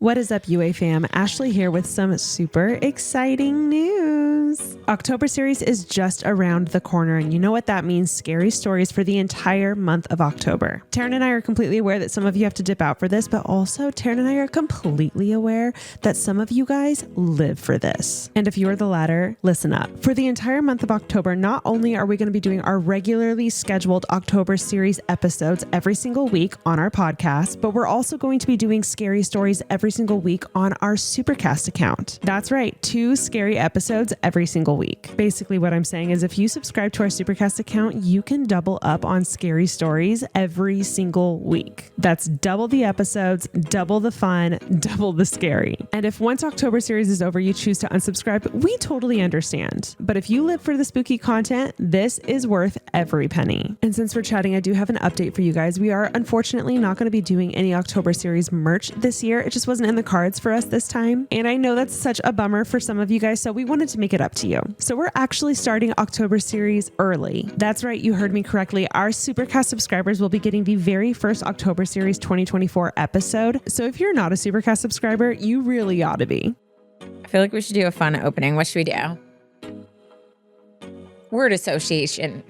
What is up, UA fam? Ashley here with some super exciting news. October series is just around the corner, and you know what that means, scary stories for the entire month of October. Taryn and I are completely aware that some of you have to dip out for this, but also Taryn and I are completely aware that some of you guys live for this. And if you are the latter, listen up. For the entire month of October, not only are we going to be doing our regularly scheduled October series episodes every single week on our podcast, but we're also going to be doing scary stories every single week on our Supercast account. That's right, 2 scary episodes every single week. Basically what I'm saying is if you subscribe to our Supercast account, you can double up on scary stories every single week. That's double the episodes, double the fun, double the scary. And if once October series is over, you choose to unsubscribe, we totally understand. But if you live for the spooky content, this is worth every penny. And since we're chatting, I do have an update for you guys. We are unfortunately not going to be doing any October series merch this year. It just wasn't in the cards for us this time. And I know that's such a bummer for some of you guys, so we wanted to make it up to you. So we're actually starting October series early. That's right, you heard me correctly. Our Supercast subscribers will be getting the very first October series 2024 episode. So if you're not a Supercast subscriber, you really ought to be. I feel like we should do a fun opening. What should we do? Word association.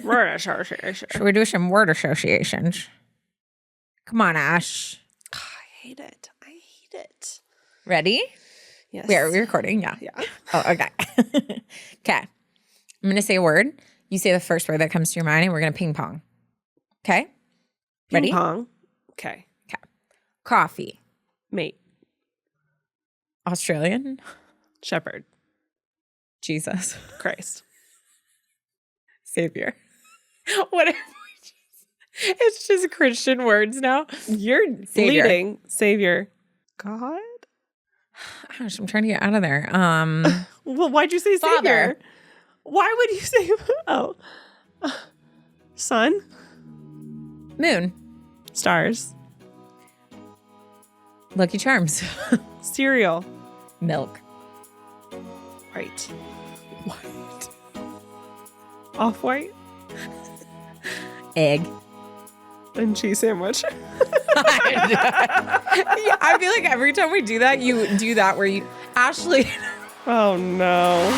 Word association. Should we do some word associations? Come on, Ash. I hate it. Ready? Yes. Are we recording? Yeah. Oh, okay. Okay. I'm going to say a word. You say the first word that comes to your mind, and we're going to ping pong. Okay? Ready? Ping pong. Okay. Coffee. Mate. Australian. Shepherd. Jesus. Christ. Savior. Whatever. It's just Christian words now. You're Savior. leading. Savior. God? Gosh, I'm trying to get out of there. Well, why'd you say Father. Savior? Why would you say... Oh. Sun? Moon. Stars. Lucky Charms. Cereal. Milk. Right. White. Off-white. Egg. And cheese sandwich. Yeah, I feel like every time we do that, you do that where you... Ashley. Oh, no.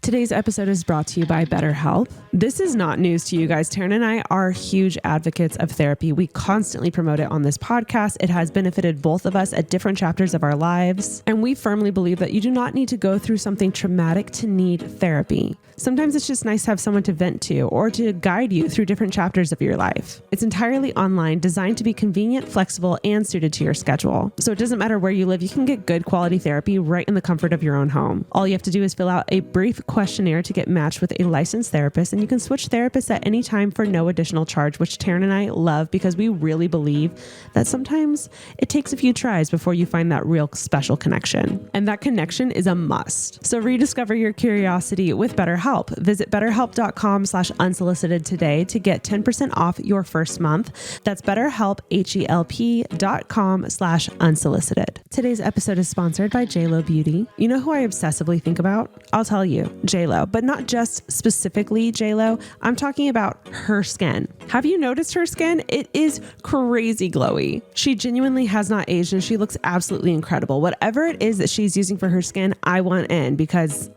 Today's episode is brought to you by BetterHelp. This is not news to you guys. Taryn and I are huge advocates of therapy. We constantly promote it on this podcast. It has benefited both of us at different chapters of our lives. And we firmly believe that you do not need to go through something traumatic to need therapy. Sometimes it's just nice to have someone to vent to or to guide you through different chapters of your life. It's entirely online, designed to be convenient, flexible, and suited to your schedule. So it doesn't matter where you live, you can get good quality therapy right in the comfort of your own home. All you have to do is fill out a brief questionnaire to get matched with a licensed therapist, and you can switch therapists at any time for no additional charge, which Taryn and I love because we really believe that sometimes it takes a few tries before you find that real special connection. And that connection is a must. So rediscover your curiosity with BetterHelp. Visit betterhelp.com/unsolicited today to get 10% off your first month. That's BetterHelp, HELP.com/unsolicited. Today's episode is sponsored by JLo Beauty. You know who I obsessively think about? I'll tell you, JLo, but not just specifically JLo. I'm talking about her skin. Have you noticed her skin? It is crazy glowy. She genuinely has not aged and she looks absolutely incredible. Whatever it is that she's using for her skin, I want in because,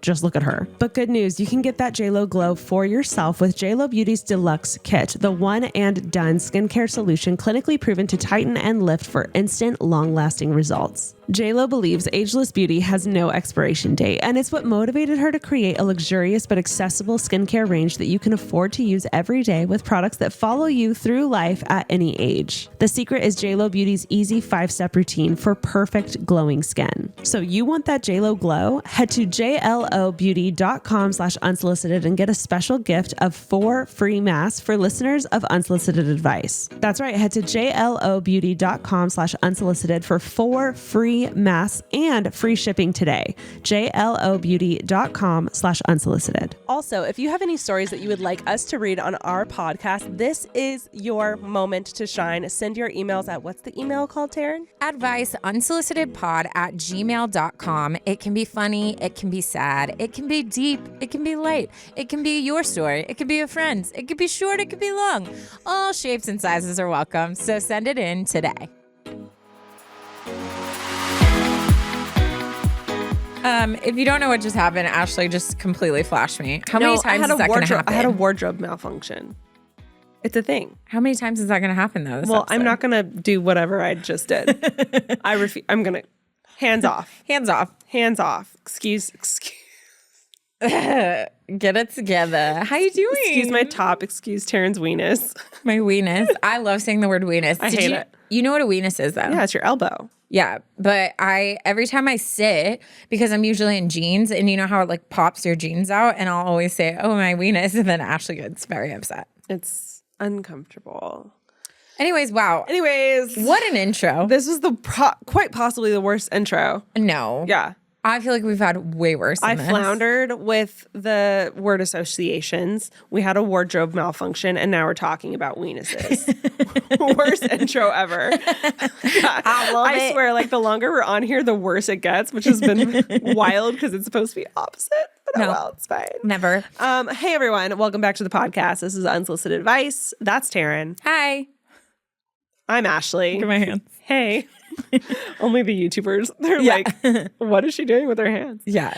just look at her. But good news, you can get that JLo glow for yourself with JLo Beauty's Deluxe Kit, the one and done skincare solution clinically proven to tighten and lift for instant, long-lasting results. JLo believes ageless beauty has no expiration date, and it's what motivated her to create a luxurious but accessible skincare range that you can afford to use every day with products that follow you through life at any age. The secret is JLo Beauty's easy 5-step routine for perfect glowing skin. So you want that JLo glow? Head to jlobeauty.com/unsolicited and get a special gift of 4 free masks for listeners of Unsolicited Advice. That's right, head to jlobeauty.com/unsolicited for 4 free free masks and free shipping today. JLoBeauty.com/unsolicited. Also, if you have any stories that you would like us to read on our podcast, this is your moment to shine. Send your emails at, what's the email called, Taryn? Advice, unsolicitedpod@gmail.com. It can be funny. It can be sad. It can be deep. It can be light. It can be your story. It can be a friend's. It could be short. It could be long. All shapes and sizes are welcome. So send it in today. If you don't know what just happened, Ashley just completely flashed me. How many times is that going to happen? I had a wardrobe malfunction. It's a thing. How many times is that going to happen, though? I'm not going to do whatever I just did. I'm going to, hands off. Hands off. Hands off. Excuse. Get it together. How you doing? Excuse my top. Excuse Taryn's weenus. My weenus. I love saying the word weenus. I hate it. You know what a weenus is, though? Yeah, it's your elbow. Yeah, but every time I sit, because I'm usually in jeans, and you know how it like pops your jeans out, and I'll always say, "Oh, my weenus," and then Ashley gets very upset. It's uncomfortable. Anyways, wow. What an intro. This was quite possibly the worst intro. No. Yeah. I feel like we've had way worse than this. Floundered with the word associations. We had a wardrobe malfunction, and now we're talking about weenuses. Worst intro ever. I swear, like, the longer we're on here, the worse it gets, which has been wild because it's supposed to be opposite. But no, well, it's fine. Never. Hey, everyone. Welcome back to the podcast. This is Unsolicited Advice. That's Taryn. Hi. I'm Ashley. Look at my hands. Hey. Only the YouTubers. They're like, what is she doing with her hands? Yeah.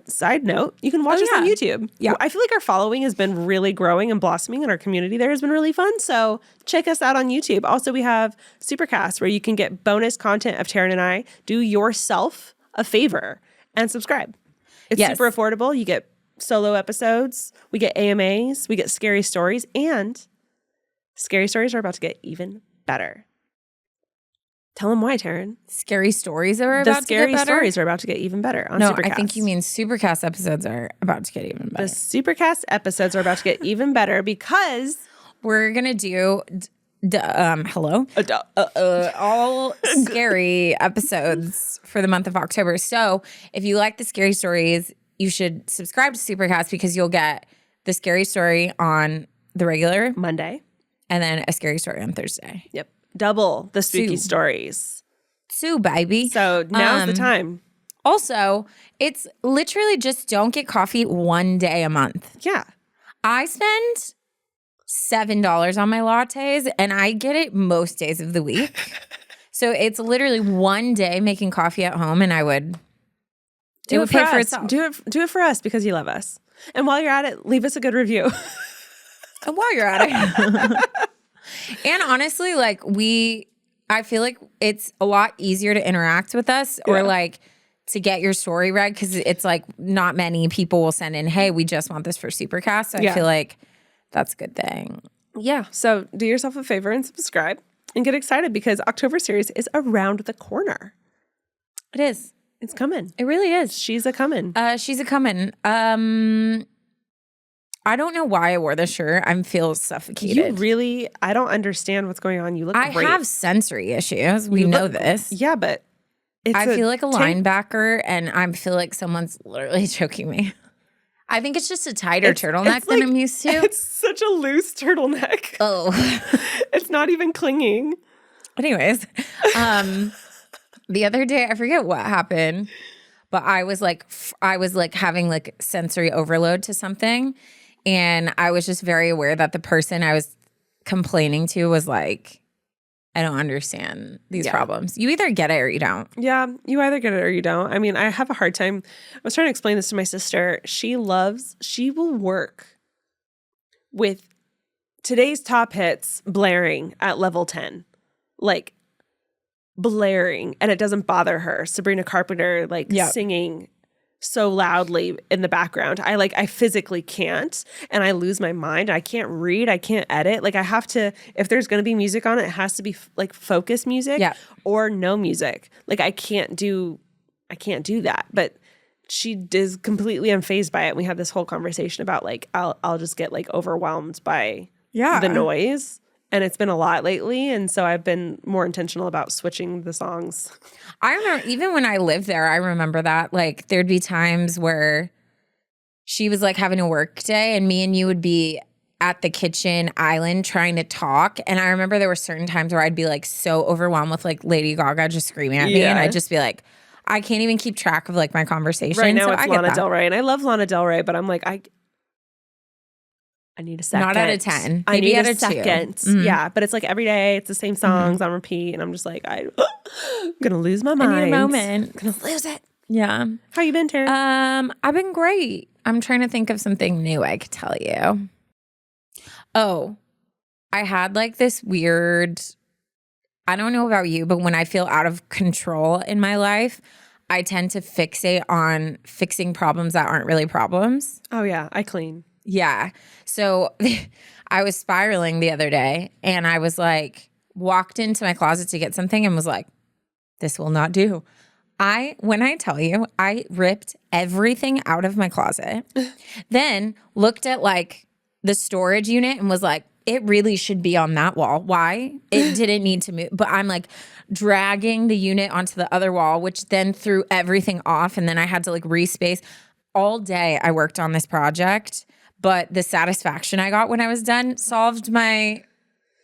Side note, you can watch us on YouTube. Yeah. I feel like our following has been really growing and blossoming, and our community there has been really fun. So check us out on YouTube. Also, we have Supercast, where you can get bonus content of Taryn and I. Do yourself a favor and subscribe. It's super affordable. You get solo episodes. We get AMAs. We get scary stories. And scary stories are about to get even better. Tell them why, Taryn. Scary stories are about to get better? The scary stories are about to get even better on Supercast. No, I think you mean Supercast episodes are about to get even better. The Supercast episodes are about to get even better because we're going to do all scary episodes for the month of October. So if you like the scary stories, you should subscribe to Supercast because you'll get the scary story on the regular Monday and then a scary story on Thursday. Yep. Double the spooky stories. Sue, baby. So now's the time. Also, it's literally just don't get coffee one day a month. Yeah. I spend $7 on my lattes, and I get it most days of the week. So it's literally one day making coffee at home, and I would do it pay for for us. itself. Do it for us because you love us. And while you're at it, leave us a good review. And while you're at it. And honestly, like I feel like it's a lot easier to interact with us or like to get your story read because it's like not many people will send in, hey, we just want this for Supercast. So I feel like that's a good thing. Yeah. So do yourself a favor and subscribe and get excited because October series is around the corner. It is. It's coming. It really is. She's a coming. She's a coming. I don't know why I wore this shirt. I feel suffocated. I don't understand what's going on. You look great. I have sensory issues. We know this. Yeah, but I feel like a linebacker and I feel like someone's literally choking me. I think it's just a tighter turtleneck than I'm used to. It's such a loose turtleneck. Oh. It's not even clinging. Anyways, the other day, I forget what happened, but I was like having like sensory overload to something. And I was just very aware that the person I was complaining to was like, I don't understand these problems. You either get it or you don't. Yeah, you either get it or you don't. I mean, I have a hard time. I was trying to explain this to my sister. She will work with today's top hits blaring at level 10. Like, blaring. And it doesn't bother her. Sabrina Carpenter, singing so loudly in the background. I physically can't, and I lose my mind. I can't read. I can't edit. Like I have to, if there's going to be music on it, it has to be like focus music or no music. Like I can't do that. But she is completely unfazed by it. We had this whole conversation about like, I'll just get like overwhelmed by the noise And it's been a lot lately. And so I've been more intentional about switching the songs. I remember even when I lived there, I remember that like there'd be times where she was like having a work day and me and you would be at the kitchen island trying to talk. And I remember there were certain times where I'd be like so overwhelmed with like Lady Gaga just screaming at me. And I'd just be like, I can't even keep track of like my conversation. Right now so it's Lana Del Rey. And I love Lana Del Rey, but I'm like, I need a second. Not out of 10. I Maybe need out a of 2. second. Mm-hmm. Yeah, but it's like every day it's the same songs on repeat. And I'm just like, I'm going to lose my mind. I need a moment. I'm going to lose it. Yeah. How you been, Terry? I've been great. I'm trying to think of something new I could tell you. Oh, I had like this weird, I don't know about you, but when I feel out of control in my life, I tend to fixate on fixing problems that aren't really problems. Oh, yeah. I clean. Yeah. So I was spiraling the other day and I was like, walked into my closet to get something and was like, this will not do. When I tell you, I ripped everything out of my closet, then looked at like the storage unit and was like, it really should be on that wall. Why? It didn't need to move. But I'm like dragging the unit onto the other wall, which then threw everything off. And then I had to like respace. All day I worked on this project, but the satisfaction I got when I was done solved my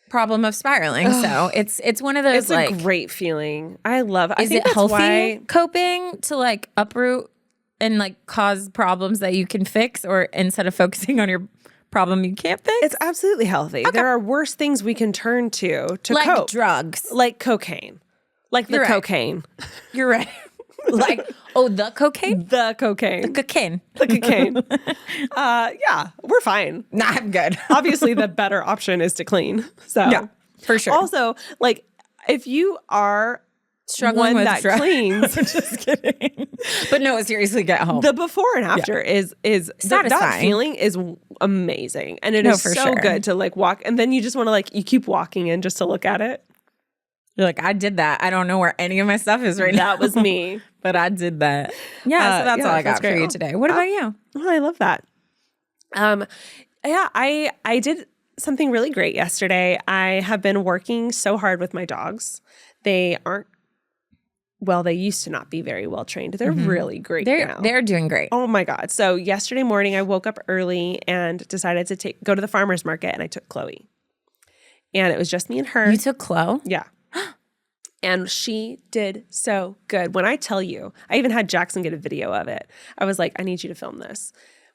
problem of spiraling. So it's one of those. It's like a great feeling. I love it. Is it healthy coping to like uproot and like cause problems that you can fix, or instead of focusing on your problem you can't fix? It's absolutely healthy. Okay. There are worse things we can turn to like cope. Drugs, like cocaine, like the cocaine. You're right. Like, oh, the cocaine? The cocaine. The cocaine. The cocaine. Yeah, we're fine. Nah, I'm good. Obviously, the better option is to clean. So, yeah, for sure. Also, like, if you are struggling with that drugs. Cleans. Just kidding. But no, seriously, get home. The before and after is satisfying. That feeling is amazing. And it is so good to like walk. And then you just want to like, you keep walking in just to look at it. You're like, I did that. I don't know where any of my stuff is right now. That was me. But I did that. Yeah, so that's all I got for you today. What about you? Oh, I love that. Yeah, I did something really great yesterday. I have been working so hard with my dogs. They aren't, well, they used to not be very well trained. They're really great now. They're doing great. Oh my God. So yesterday morning I woke up early and decided to go to the farmer's market, and I took Chloe. And it was just me and her. You took Chloe? Yeah. And she did so good. When I tell you, I even had Jackson get a video of it. I was like, I need you to film this.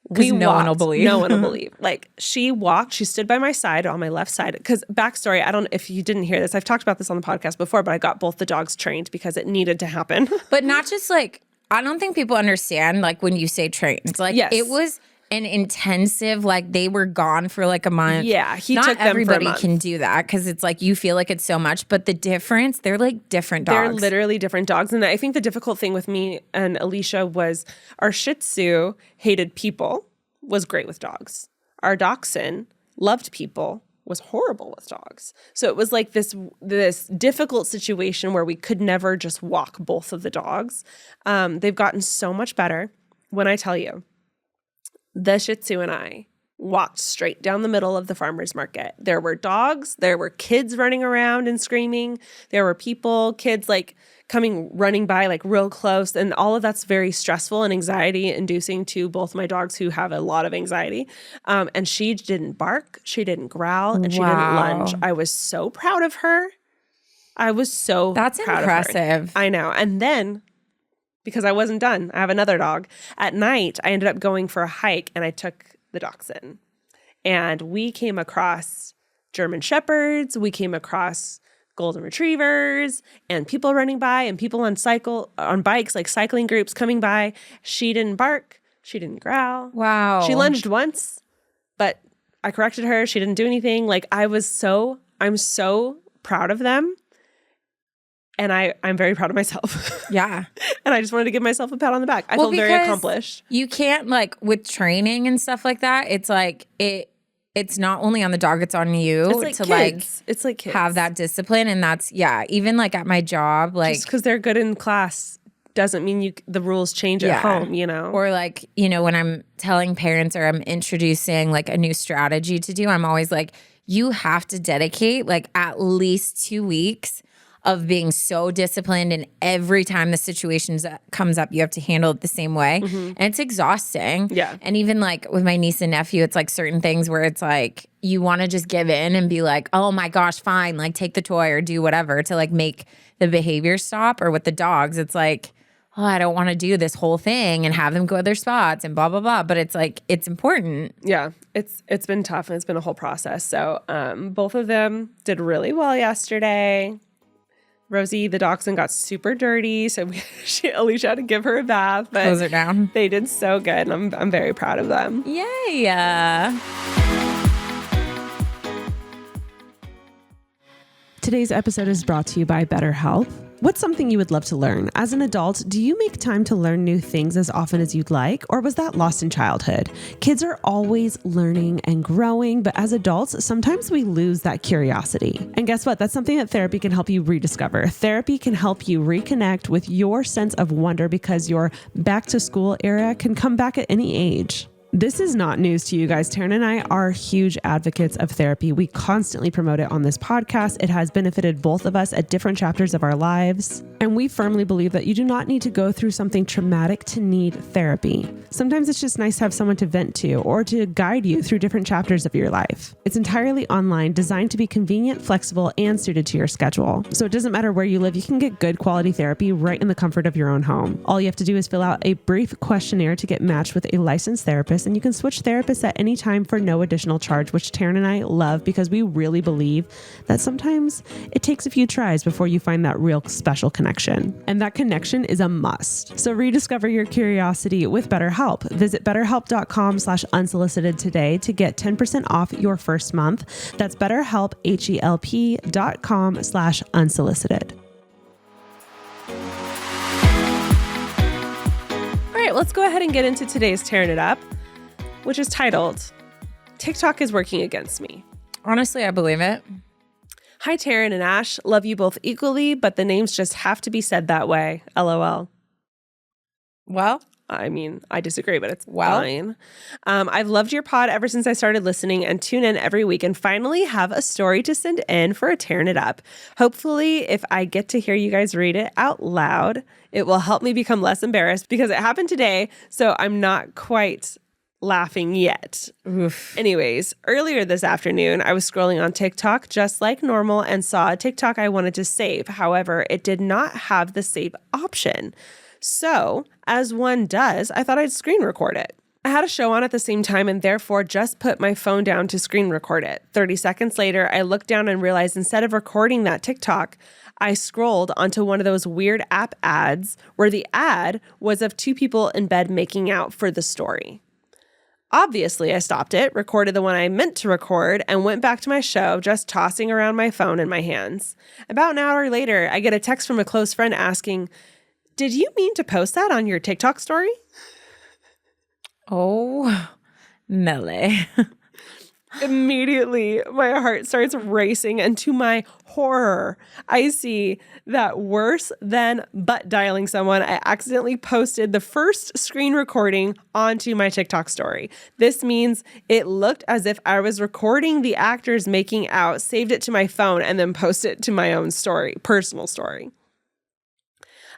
No one will believe. No one will believe. Like, she walked, she stood by my side on my left side. Because backstory, I don't know if you didn't hear this. I've talked about this on the podcast before, but I got both the dogs trained because it needed to happen. But not just like, I don't think people understand like when you say trained. It's like, it was an intensive, like they were gone for like a month. Yeah, he Not took them everybody for a month. can do that because it's like you feel like it's so much, but the difference, they're like different dogs. They're literally different dogs. And I think the difficult thing with me and Alicia was our Shih Tzu hated people, was great with dogs. Our Dachshund loved people, was horrible with dogs. So it was like this difficult situation where we could never just walk both of the dogs. They've gotten so much better. When I tell you, the Shih Tzu and I walked straight down the middle of the farmer's market. There were dogs. There were kids running around and screaming. There were people, kids like running by like real close. And all of that's very stressful and anxiety inducing to both my dogs who have a lot of anxiety. And she didn't bark. She didn't growl. And she didn't lunge. I was so proud of her. I was so That's proud impressive. Of her. I know. And then, because I wasn't done, I have another dog. At night, I ended up going for a hike, and I took the Dachshund. And we came across German Shepherds. We came across Golden Retrievers and people running by and people on bikes, like cycling groups coming by. She didn't bark. She didn't growl. Wow. She lunged once, but I corrected her. She didn't do anything. Like I'm so proud of them. And I'm very proud of myself. Yeah. And I just wanted to give myself a pat on the back. I feel very accomplished. You can't like with training and stuff like that. It's like it's not only on the dog, it's on you it's like kids. Have that discipline. And that's, even like at my job, like just because they're good in class doesn't mean the rules change at home, you know? Or like, when I'm telling parents or I'm introducing like a new strategy to do, I'm always like, you have to dedicate like at least 2 weeks of being so disciplined, and every time the situation comes up, you have to handle it the same way. And it's exhausting. Yeah. And even like with my niece and nephew, it's like certain things where it's like you want to just give in and be like, oh my gosh, fine, like take the toy or do whatever to like make the behavior stop. Or with the dogs, it's like, oh, I don't want to do this whole thing and have them go other spots and blah, blah, blah. But it's like, it's important. Yeah, it's been tough and it's been a whole process. So both of them did really well yesterday. Rosie, the dachshund, got super dirty, so Alicia had to give her a bath. But Close it down. They did so good, and I'm very proud of them. Yay. Today's episode is brought to you by BetterHelp. What's something you would love to learn? As an adult, do you make time to learn new things as often as you'd like, or was that lost in childhood? Kids are always learning and growing, but as adults, sometimes we lose that curiosity. And guess what? That's something that therapy can help you rediscover. Therapy can help you reconnect with your sense of wonder, because your back to school era can come back at any age. This is not news to you guys. Taryn and I are huge advocates of therapy. We constantly promote it on this podcast. It has benefited both of us at different chapters of our lives. And we firmly believe that you do not need to go through something traumatic to need therapy. Sometimes it's just nice to have someone to vent to or to guide you through different chapters of your life. It's entirely online, designed to be convenient, flexible, and suited to your schedule. So it doesn't matter where you live, you can get good quality therapy right in the comfort of your own home. All you have to do is fill out a brief questionnaire to get matched with a licensed therapist, and you can switch therapists at any time for no additional charge, which Taryn and I love because we really believe that sometimes it takes a few tries before you find that real special connection. And that connection is a must. So rediscover your curiosity with BetterHelp. Visit betterhelp.com/unsolicited today to get 10% off your first month. That's BetterHelp, HELP.com/unsolicited. All right, let's go ahead and get into today's Tearing It Up, which is titled, TikTok is Working Against Me. Honestly, I believe it. Hi, Taryn and Ash. Love you both equally, but the names just have to be said that way. LOL. Well, I mean, I disagree, but it's fine. I've loved your pod ever since I started listening and tune in every week, and finally have a story to send in for a Tearing It Up. Hopefully, if I get to hear you guys read it out loud, it will help me become less embarrassed, because it happened today, so I'm not quite laughing yet. Oof. Anyways, earlier this afternoon, I was scrolling on TikTok just like normal and saw a TikTok I wanted to save. However, it did not have the save option. So, as one does, I thought I'd screen record it. I had a show on at the same time and therefore just put my phone down to screen record it. 30 seconds later, I looked down and realized instead of recording that TikTok, I scrolled onto one of those weird app ads where the ad was of two people in bed making out for the story. Obviously, I stopped it, recorded the one I meant to record, and went back to my show, just tossing around my phone in my hands. About an hour later, I get a text from a close friend asking, "Did you mean to post that on your TikTok story?" Oh, Melly. Immediately, my heart starts racing, and to my horror, I see that worse than butt dialing someone, I accidentally posted the first screen recording onto my TikTok story. This means it looked as if I was recording the actors making out, saved it to my phone, and then posted it to my own story, personal story.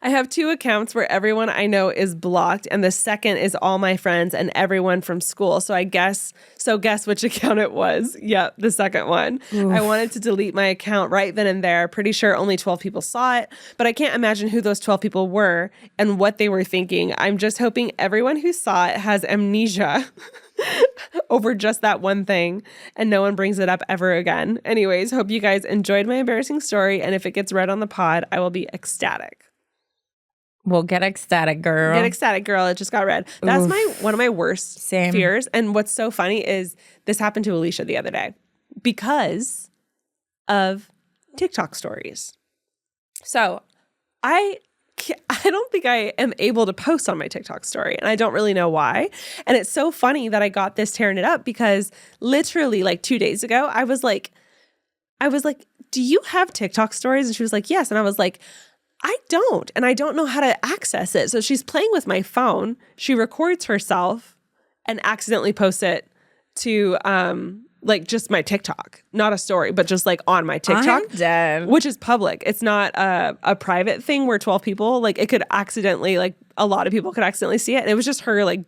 I have two accounts where everyone I know is blocked, and the second is all my friends and everyone from school. So guess which account it was. Yep, the second one. Oof. I wanted to delete my account right then and there. Pretty sure only 12 people saw it, but I can't imagine who those 12 people were and what they were thinking. I'm just hoping everyone who saw it has amnesia over just that one thing and no one brings it up ever again. Anyways, hope you guys enjoyed my embarrassing story, and if it gets read on the pod, I will be ecstatic. Well, get ecstatic, girl. Get ecstatic, girl. It just got read. That's one of my worst fears. And what's so funny is this happened to Alicia the other day because of TikTok stories. So I don't think I am able to post on my TikTok story, and I don't really know why. And it's so funny that I got this Tearing It Up because literally like 2 days ago, I was like, "Do you have TikTok stories?" And she was like, "Yes." And I was like, "I don't, and I don't know how to access it." So she's playing with my phone. She records herself and accidentally posts it to like just my TikTok, not a story, but just like on my TikTok, I'm dead. which is public. It's not a private thing where 12 people, like it could accidentally, like a lot of people could accidentally see it. And it was just her like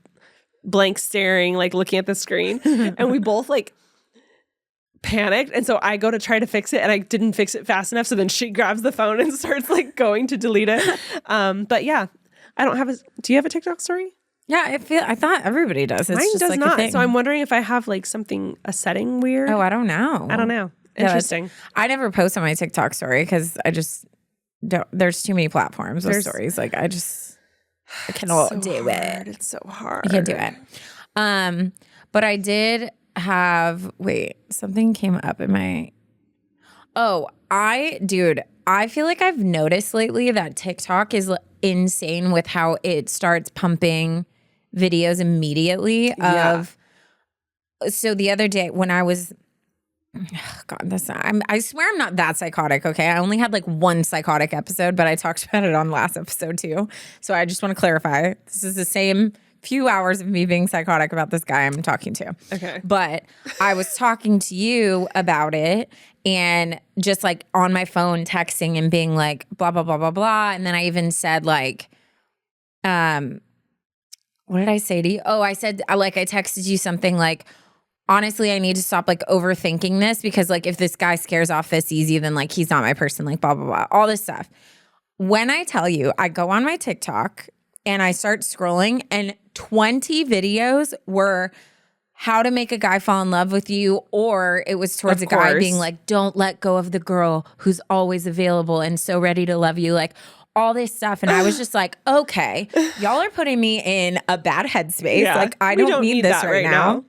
blank staring, like looking at the screen. And we both like panicked. And so I go to try to fix it and I didn't fix it fast enough. So then she grabs the phone and starts like going to delete it. But yeah, I don't have do you have a TikTok story? Yeah, I thought everybody does. It's Mine just does like not. a thing. So I'm wondering if I have like a setting weird. Oh, I don't know. I don't know. Yeah, Interesting. I never post on my TikTok story because I just don't. There's too many platforms with stories. Like I cannot do it. It's so hard. I can't do it. But I did have. Wait, something came up in my. Oh, I feel like I've noticed lately that TikTok is insane with how it starts pumping videos immediately of. So the other day when I was. God, I swear I'm not that psychotic, okay? I only had like one psychotic episode, but I talked about it on last episode too. So I just want to clarify. This is the same few hours of me being psychotic about this guy I'm talking to. Okay. But I was talking to you about it and just like on my phone texting and being like blah, blah, blah, blah, blah. And then I even said like, what did I say to you? Oh, I said, I texted you something like, honestly, I need to stop like overthinking this because like if this guy scares off this easy, then like he's not my person, like blah, blah, blah, all this stuff. When I tell you, I go on my TikTok and I start scrolling and 20 videos were how to make a guy fall in love with you, or it was towards a guy being like, don't let go of the girl who's always available and so ready to love you. Like all this stuff. And I was just like, okay, y'all are putting me in a bad headspace. Yeah, like I don't need this right now.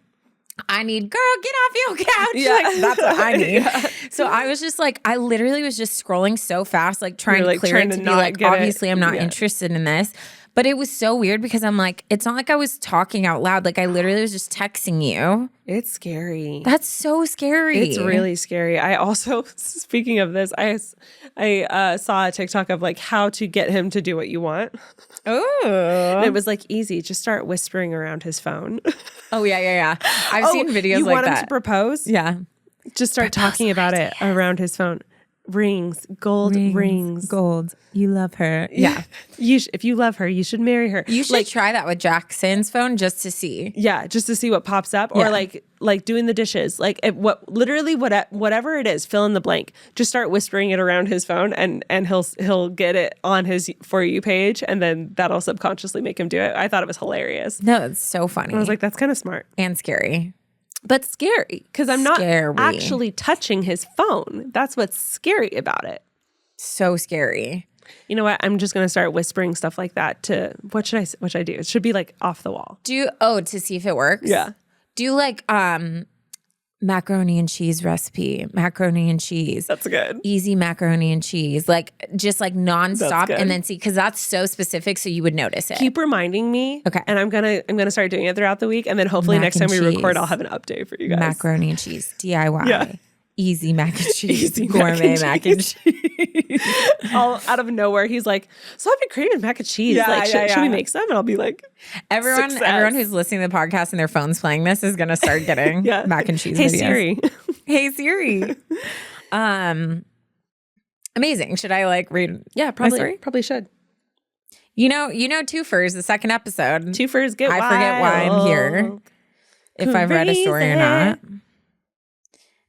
I need, girl, get off your couch. Yeah. Like, that's what I need. So I was just like, I literally was just scrolling so fast, like trying to clear it to be like, obviously I'm not interested in this. But it was so weird because I'm like, it's not like I was talking out loud. Like I literally was just texting you. It's scary. That's so scary. It's really scary. I also, speaking of this, I saw a TikTok of like how to get him to do what you want. Oh. And it was like easy. Just start whispering around his phone. Oh, yeah. I've seen videos like that. You want him to propose? Yeah. Just start talking about it around his phone. Rings, gold rings. Gold. You love her. Yeah. If you love her, you should marry her. You should try that with Jackson's phone just to see. Yeah, just to see what pops up. Or like doing the dishes. Like whatever it is, fill in the blank. Just start whispering it around his phone and he'll get it on his For You page and then that'll subconsciously make him do it. I thought it was hilarious. No, it's so funny. I was like, that's kind of smart. And scary. But scary because I'm not actually touching his phone. That's what's scary about it. So scary. You know what? I'm just going to start whispering stuff like that to what should I do? It should be like off the wall. To see if it works? Yeah. Do like macaroni and cheese recipe, macaroni and cheese. That's good. Easy macaroni and cheese, like just like nonstop, and then see because that's so specific, so you would notice it. Keep reminding me, okay? And I'm gonna start doing it throughout the week, and then hopefully next time we record, I'll have an update for you guys. Macaroni and cheese, DIY. Yeah. Easy mac and cheese, gourmet mac and cheese. All out of nowhere, he's like, "So I've been craving mac and cheese. Should we make some?" And I'll be like, Everyone who's listening to the podcast and their phone's playing this is gonna start getting mac and cheese. Hey videos. Siri. Hey Siri. Amazing. Should I like read? Yeah, probably should. You know, Twofers, the second episode. Twofers get wild. I forget why I'm here. If I've read a story or not.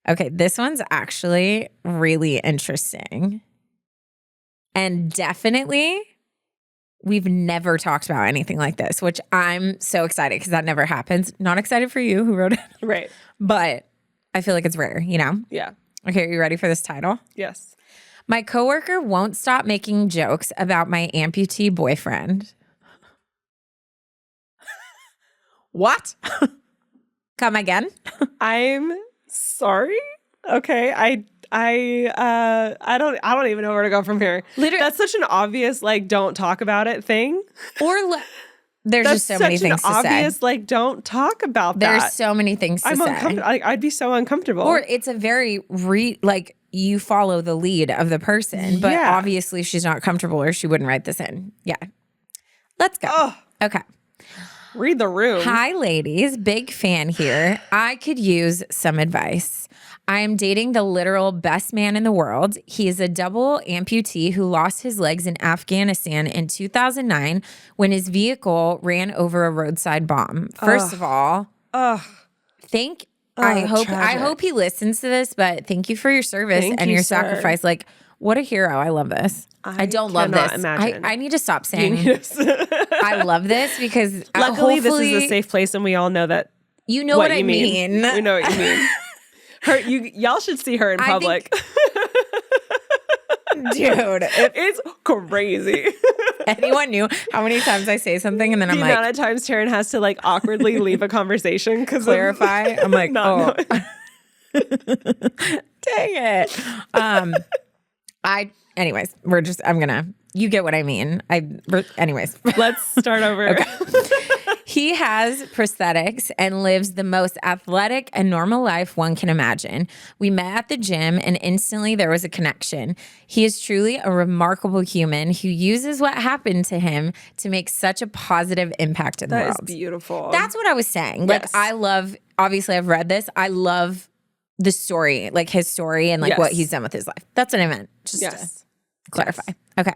Okay, this one's actually really interesting. And definitely, we've never talked about anything like this, which I'm so excited because that never happens. Not excited for you who wrote it. Right. But I feel like it's rare, you know? Yeah. Okay, are you ready for this title? Yes. My coworker won't stop making jokes about my amputee boyfriend. What? Come again? I'm sorry. Okay. I don't even know where to go from here. Literally, that's such an obvious like don't talk about it thing. Or there's just so many things to say. Obvious like don't talk about that. There's so many things to say. I'd be so uncomfortable. Or it's a very like you follow the lead of the person, but obviously she's not comfortable or she wouldn't write this in. Yeah. Let's go. Oh. Okay. Read the room. Hi, ladies. Big fan here. I could use some advice. I am dating the literal best man in the world. He is a double amputee who lost his legs in Afghanistan in 2009 when his vehicle ran over a roadside bomb. First of all, I hope he listens to this, but thank you for your service and your sacrifice. Like, what a hero. I love this. I don't love this. Imagine. I need to stop saying I love this because luckily this is a safe place and we all know that you know what I mean. We know what you mean. Y'all should see her in public. Dude, it's crazy. Anyone knew how many times I say something and then I'm like, the amount of times Taryn has to like awkwardly leave a conversation because clarify. I'm like, oh, dang it. You get what I mean. Anyways, let's start over. Okay. He has prosthetics and lives the most athletic and normal life one can imagine. We met at the gym and instantly there was a connection. He is truly a remarkable human who uses what happened to him to make such a positive impact in the world. That is beautiful. That's what I was saying. Yes. Like, obviously I've read this. I love the story, like his story and like what he's done with his life. That's what I meant. Just to clarify. Yes. Okay.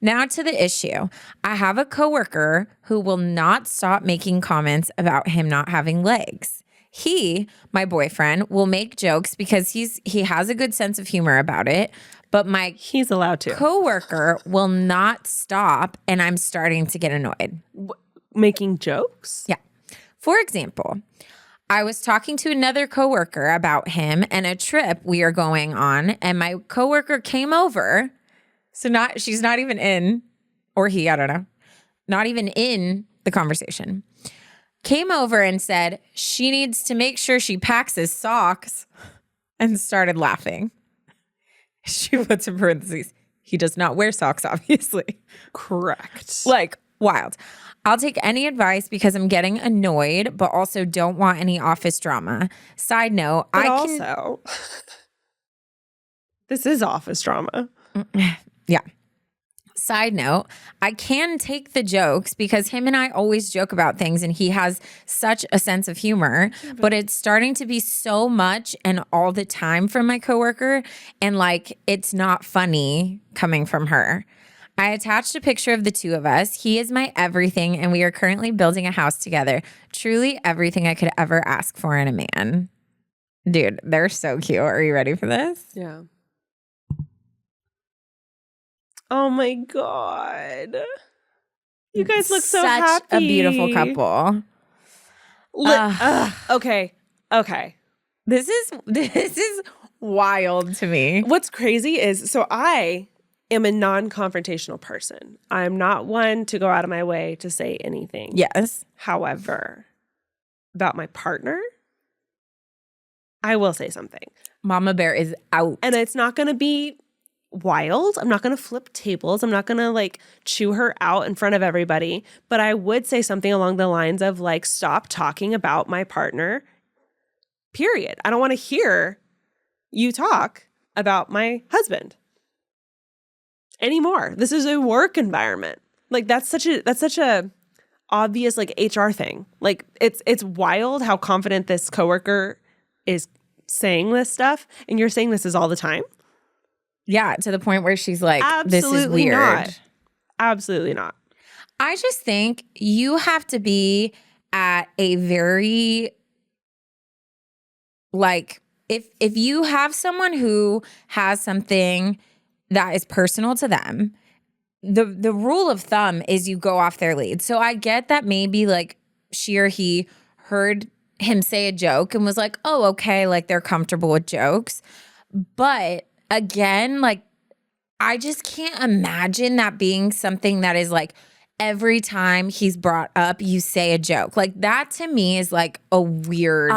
Now to the issue. I have a coworker who will not stop making comments about him not having legs. He, my boyfriend, will make jokes because he has a good sense of humor about it, but he's allowed to. Coworker will not stop and I'm starting to get annoyed. Making jokes? Yeah. For example, I was talking to another coworker about him and a trip we are going on, and my coworker came over. So she's not even in, or he, I don't know, not even in the conversation. Came over and said she needs to make sure she packs his socks and started laughing. She puts in parentheses, he does not wear socks, obviously. Correct. Like, wild. I'll take any advice because I'm getting annoyed, but also don't want any office drama. Side note, this is office drama. Yeah. Side note, I can take the jokes because him and I always joke about things and he has such a sense of humor, but it's starting to be so much and all the time from my coworker, and like it's not funny coming from her. I attached a picture of the two of us. He is my everything and we are currently building a house together. Truly everything I could ever ask for in a man. Dude, they're so cute. Are you ready for this? Yeah. Oh my God. You guys look so happy. Such a beautiful couple. Okay. This is wild to me. What's crazy is, so I am a non-confrontational person. I'm not one to go out of my way to say anything. Yes. However, about my partner, I will say something. Mama Bear is out. And it's not going to be wild. I'm not going to flip tables. I'm not going to like chew her out in front of everybody. But I would say something along the lines of like, stop talking about my partner, period. I don't want to hear you talk about my husband anymore. This is a work environment. Like that's such a obvious like HR thing. Like it's wild how confident this coworker is saying this stuff, and you're saying this is all the time. Yeah, to the point where she's like, absolutely, this is weird. Not. Absolutely not. I just think you have to be at a very, like, if you have someone who has something that is personal to them, the rule of thumb is you go off their lead. So I get that maybe like she or he heard him say a joke and was like, oh, okay, like they're comfortable with jokes. But again, like, I just can't imagine that being something that is like every time he's brought up, you say a joke. Like that to me is like a weird.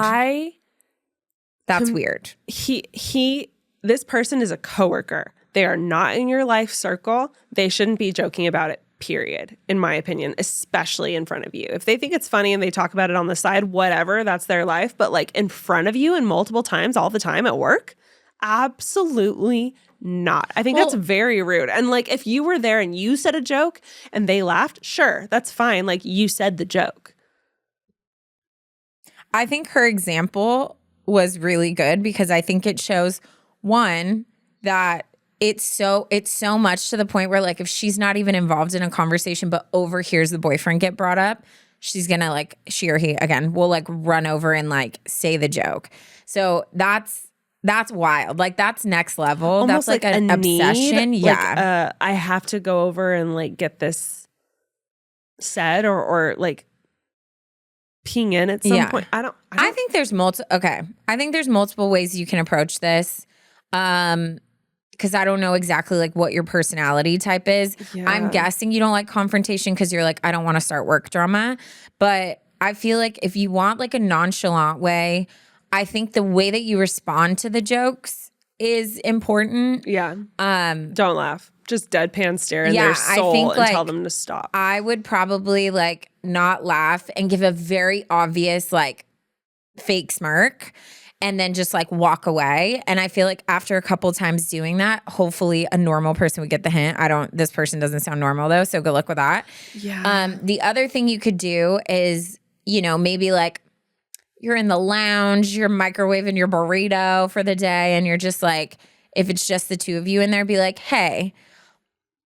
That's weird. This person is a coworker. They are not in your life circle. They shouldn't be joking about it, period, in my opinion, especially in front of you. If they think it's funny and they talk about it on the side, whatever, that's their life. But like in front of you and multiple times all the time at work, absolutely not. I think that's very rude. And like, if you were there and you said a joke and they laughed, sure, that's fine. Like, you said the joke. I think her example was really good because I think it shows, one, that it's so much to the point where like if she's not even involved in a conversation but overhears the boyfriend get brought up, she's gonna like, she or he again will like run over and like say the joke. So that's wild. Like that's next level. Almost that's like an need, obsession. Yeah. I have to go over and like get this said or like peeing in at some point. I think there's I think there's multiple ways you can approach this. Because I don't know exactly like what your personality type is. Yeah. I'm guessing you don't like confrontation because you're like, I don't want to start work drama. But I feel like if you want like a nonchalant way, I think the way that you respond to the jokes is important. Yeah. Don't laugh. Just deadpan stare in their soul and tell them to stop. I would probably like not laugh and give a very obvious like fake smirk and then just like walk away. And I feel like after a couple times doing that, hopefully a normal person would get the hint. This person doesn't sound normal though, so good luck with that. Yeah. The other thing you could do is, you know, maybe like you're in the lounge, you're microwaving your burrito for the day, and you're just like, if it's just the two of you in there, be like, hey,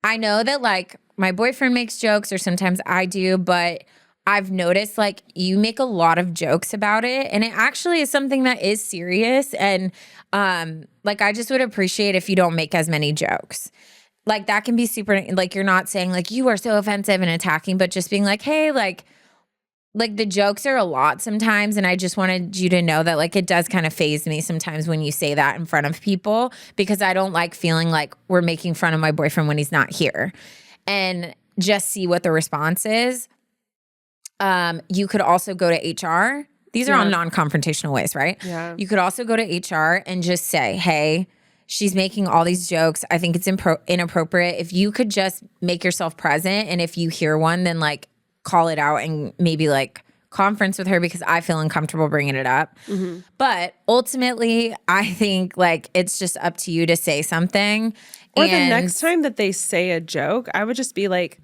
I know that like my boyfriend makes jokes or sometimes I do, but I've noticed like you make a lot of jokes about it, and it actually is something that is serious. And like I just would appreciate if you don't make as many jokes. Like that can be super, like you're not saying like you are so offensive and attacking, but just being like, hey, like the jokes are a lot sometimes, and I just wanted you to know that like it does kind of faze me sometimes when you say that in front of people, because I don't like feeling like we're making fun of my boyfriend when he's not here. And just see what the response is. You could also go to HR. These are all non-confrontational ways, right? Yeah. You could also go to HR and just say, hey, she's making all these jokes. I think it's inappropriate. If you could just make yourself present, and if you hear one, then like call it out and maybe like conference with her, because I feel uncomfortable bringing it up. Mm-hmm. But ultimately, I think like it's just up to you to say something. Or the next time that they say a joke, I would just be like,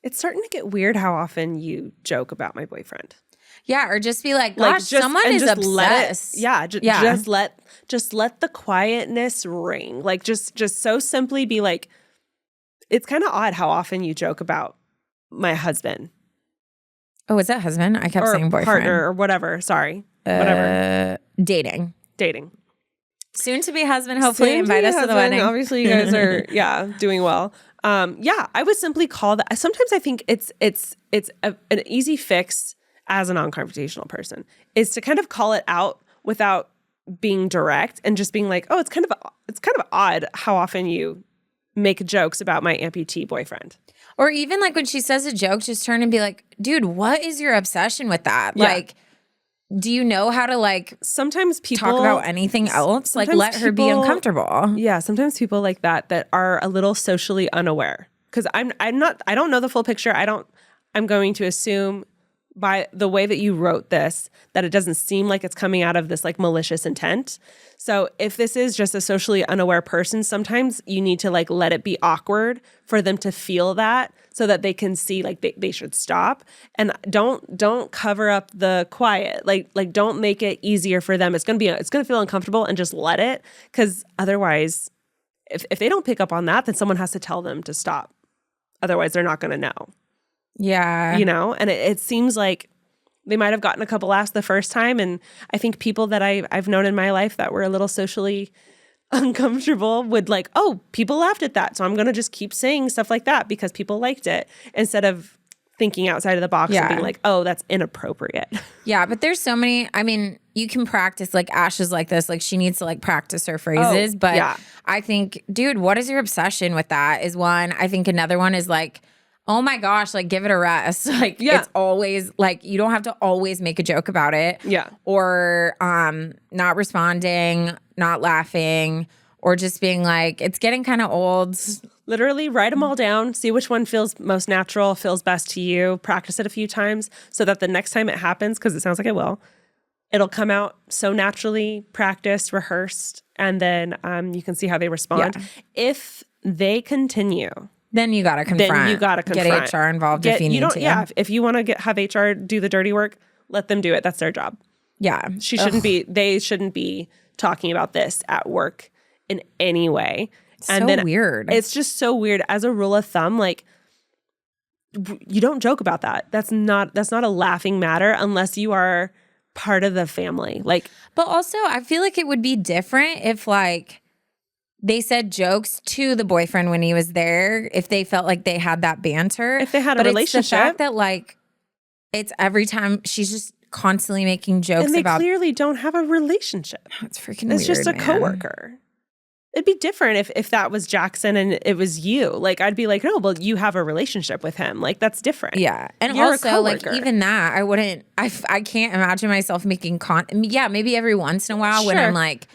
it's starting to get weird how often you joke about my boyfriend. Yeah, or just be like, gosh, someone is obsessed. Just let the quietness ring. Like just so simply be like, it's kind of odd how often you joke about my husband. Oh, is that husband? I kept saying boyfriend. Partner or whatever. Sorry. Whatever. Dating. Soon to be husband. Hopefully invite us to the wedding. Obviously you guys are doing well. I would simply call that. Sometimes I think it's an easy fix as a non-confrontational person is to kind of call it out without being direct and just being like, oh, it's kind of odd how often you make jokes about my amputee boyfriend. Or even like when she says a joke, just turn and be like, dude, what is your obsession with that? Yeah. Like, do you know how to like sometimes people talk about anything else? Like let her be uncomfortable. Yeah, sometimes people like that are a little socially unaware. Because I don't know the full picture. I'm going to assume by the way that you wrote this that it doesn't seem like it's coming out of this like malicious intent. So if this is just a socially unaware person, sometimes you need to like let it be awkward for them to feel that so that they can see like they should stop. And don't cover up the quiet. Like don't make it easier for them. It's gonna feel uncomfortable, and just let it, because otherwise if they don't pick up on that, then someone has to tell them to stop. Otherwise they're not gonna know. Yeah. You know, and it seems like they might have gotten a couple laughs the first time. And I think people that I've known in my life that were a little socially uncomfortable would like, oh, people laughed at that, so I'm going to just keep saying stuff like that because people liked it, instead of thinking outside of the box and being like, oh, that's inappropriate. Yeah, but there's so many, I mean, you can practice, like Ash is like this, like she needs to like practice her phrases. I think, dude, what is your obsession with that is one. I think another one is like, oh my gosh, like give it a rest. Like it's always like, you don't have to always make a joke about it. Yeah. Or not responding, not laughing, or just being like, it's getting kind of old. Literally write them all down, see which one feels most natural, feels best to you, practice it a few times so that the next time it happens, because it sounds like it will, it'll come out so naturally, practiced, rehearsed, and then you can see how they respond. Yeah. If they continue, then you got to confront. then you got to confront. Get HR involved if you need to. Yeah, if you want to have HR do the dirty work, let them do it. That's their job. Yeah. They shouldn't be talking about this at work in any way. And so then weird. It's just so weird. As a rule of thumb, like, you don't joke about that. That's not a laughing matter unless you are part of the family. Like, but also I feel like it would be different if like they said jokes to the boyfriend when he was there, if they felt like they had that banter. If they had a relationship. It's the fact that like it's every time she's just constantly making jokes and they about. clearly don't have a relationship. It's freaking weird. It's just a coworker. It'd be different if that was Jackson and it was you. Like, I'd be like, no, well, you have a relationship with him. Like, that's different. Yeah. And You're also, like, even that, I can't imagine myself making maybe every once in a while when I'm like,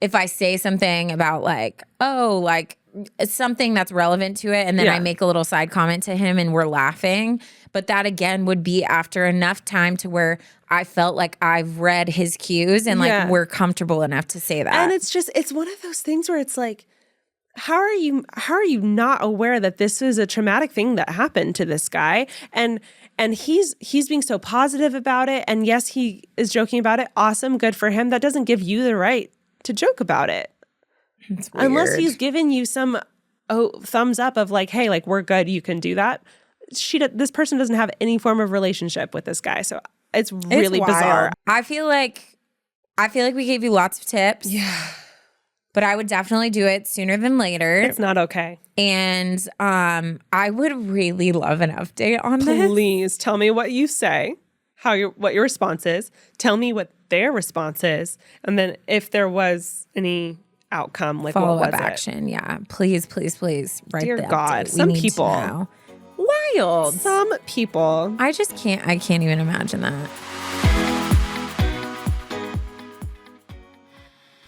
if I say something about like, oh, like something that's relevant to it, and then I make a little side comment to him and we're laughing. But that again would be after enough time to where I felt like I've read his cues and like we're comfortable enough to say that. And it's one of those things where it's like, how are you not aware that this is a traumatic thing that happened to this guy? And he's being so positive about it. And yes, he is joking about it. Awesome. Good for him. That doesn't give you the right to joke about it. Unless he's given you some thumbs up of like, hey, like, we're good. You can do that. This person doesn't have any form of relationship with this guy. So it's really bizarre. I feel like we gave you lots of tips. Yeah. But I would definitely do it sooner than later. It's not okay. And I would really love an update on this. Please tell me what you say, what your response is. Tell me what their response is. And then if there was any outcome, like follow-up what was action. Yeah. Please, please, please write Dear the God, update. some people. Wild. Some people. I can't even imagine that.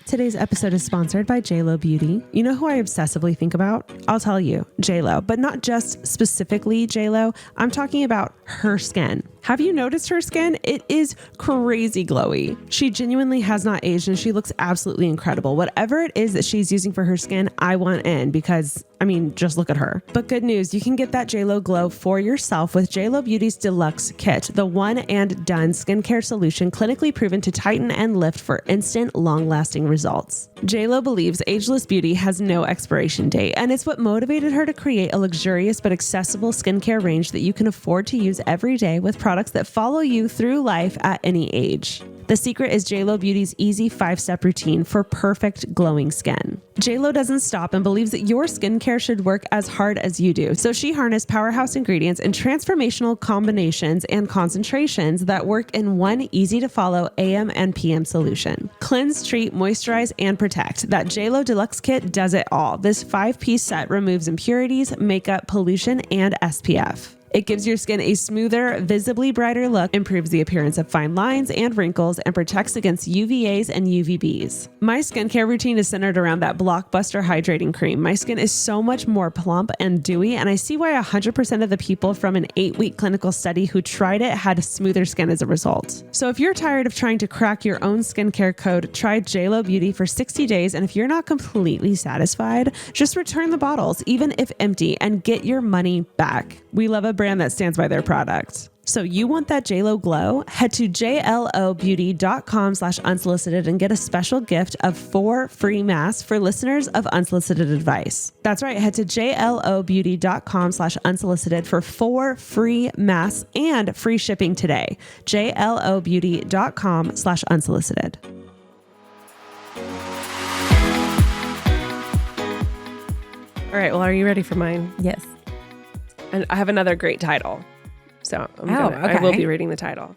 Today's episode is sponsored by JLo Beauty. You know who I obsessively think about? I'll tell you, JLo, but not just specifically JLo. I'm talking about her skin. Have you noticed her skin? It is crazy glowy. She genuinely has not aged and she looks absolutely incredible. Whatever it is that she's using for her skin, I want in because, I mean, just look at her. But good news, you can get that JLo glow for yourself with JLo Beauty's Deluxe Kit, the one and done skincare solution clinically proven to tighten and lift for instant, long-lasting results. JLo believes ageless beauty has no expiration date, and it's what motivated her to create a luxurious but accessible skincare range that you can afford to use every day with products that follow you through life at any age. The secret is JLo Beauty's easy 5-step routine for perfect glowing skin. JLo doesn't stop and believes that your skincare should work as hard as you do. So she harnessed powerhouse ingredients and transformational combinations and concentrations that work in one easy to follow AM and PM solution. Cleanse, treat, moisturize, and protect. That JLo Deluxe Kit does it all. This 5-piece set removes impurities, makeup, pollution, and SPF. It gives your skin a smoother, visibly brighter look, improves the appearance of fine lines and wrinkles, and protects against UVAs and UVBs. My skincare routine is centered around that blockbuster hydrating cream. My skin is so much more plump and dewy, and I see why 100% of the people from an 8-week clinical study who tried it had smoother skin as a result. So if you're tired of trying to crack your own skincare code, try JLo Beauty for 60 days, and if you're not completely satisfied, just return the bottles, even if empty, and get your money back. We love a brand that stands by their product. So you want that JLo glow? Head to jlobeauty.com/unsolicited and get a special gift of 4 free masks for listeners of Unsolicited Advice. That's right. Head to jlobeauty.com/unsolicited for 4 free masks and free shipping today. jlobeauty.com/unsolicited. All right. Well, are you ready for mine? Yes. And I have another great title. So I will be reading the title.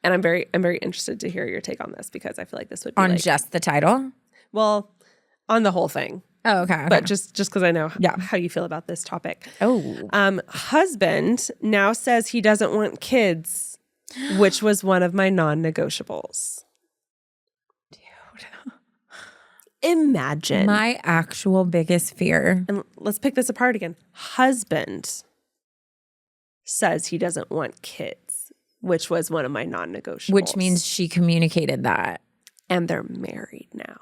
And I'm very interested to hear your take on this because I feel like this would be on just the title. Well, on the whole thing. Oh, okay. But just because I know how you feel about this topic. Oh. Husband now says he doesn't want kids, which was one of my non-negotiables. Imagine. My actual biggest fear. And let's pick this apart again. Husband says he doesn't want kids, which was one of my non-negotiables. Which means she communicated that. and they're married now.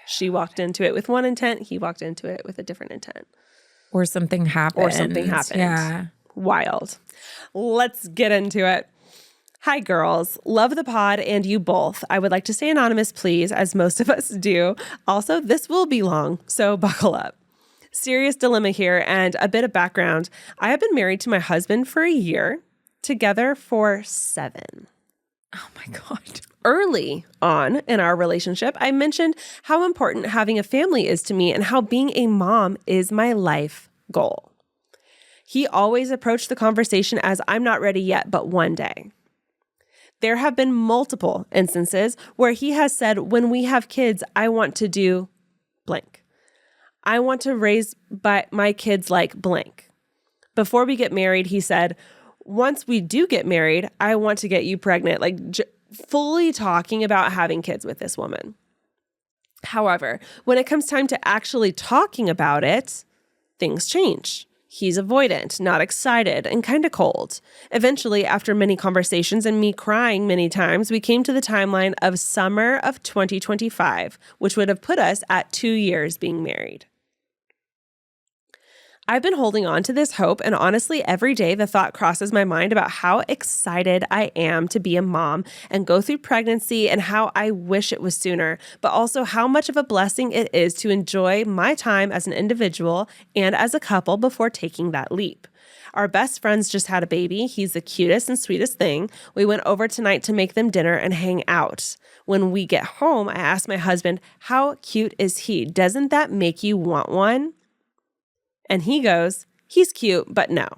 She walked into it with one intent. He walked into it with a different intent. Or something happened. Yeah. Wild. Let's get into it. Hi, girls. Love the pod and you both. I would like to stay anonymous, please, as most of us do. Also, this will be long, so buckle up. Serious dilemma here and a bit of background. I have been married to my husband for a year, together for 7. Oh my God. Early on in our relationship, I mentioned how important having a family is to me and how being a mom is my life goal. He always approached the conversation as I'm not ready yet, but one day. There have been multiple instances where he has said, when we have kids, I want to do blank. I want to raise my kids like blank. Before we get married, he said, once we do get married, I want to get you pregnant, fully talking about having kids with this woman. However, when it comes time to actually talking about it, things change. He's avoidant, not excited, and kind of cold. Eventually, after many conversations and me crying many times, we came to the timeline of summer of 2025, which would have put us at 2 years being married. I've been holding on to this hope, and honestly, every day the thought crosses my mind about how excited I am to be a mom and go through pregnancy and how I wish it was sooner, but also how much of a blessing it is to enjoy my time as an individual and as a couple before taking that leap. Our best friends just had a baby. He's the cutest and sweetest thing. We went over tonight to make them dinner and hang out. When we get home, I asked my husband, how cute is he? Doesn't that make you want one? And he goes, he's cute, but no.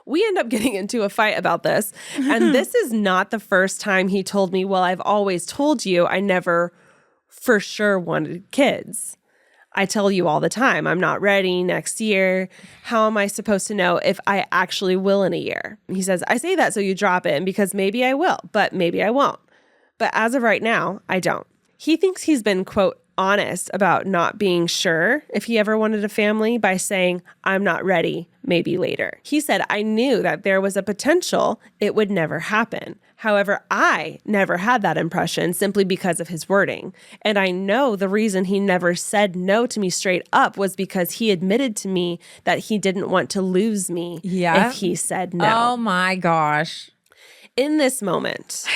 We end up getting into a fight about this. And this is not the first time he told me, well, I've always told you I never for sure wanted kids. I tell you all the time, I'm not ready next year. How am I supposed to know if I actually will in a year? He says, I say that so you drop it, and because maybe I will, but maybe I won't. But as of right now, I don't. He thinks he's been, quote, honest about not being sure if he ever wanted a family by saying, I'm not ready, maybe later. He said, I knew that there was a potential it would never happen. However, I never had that impression simply because of his wording. And I know the reason he never said no to me straight up was because he admitted to me that he didn't want to lose me if he said no. Oh my gosh. In this moment,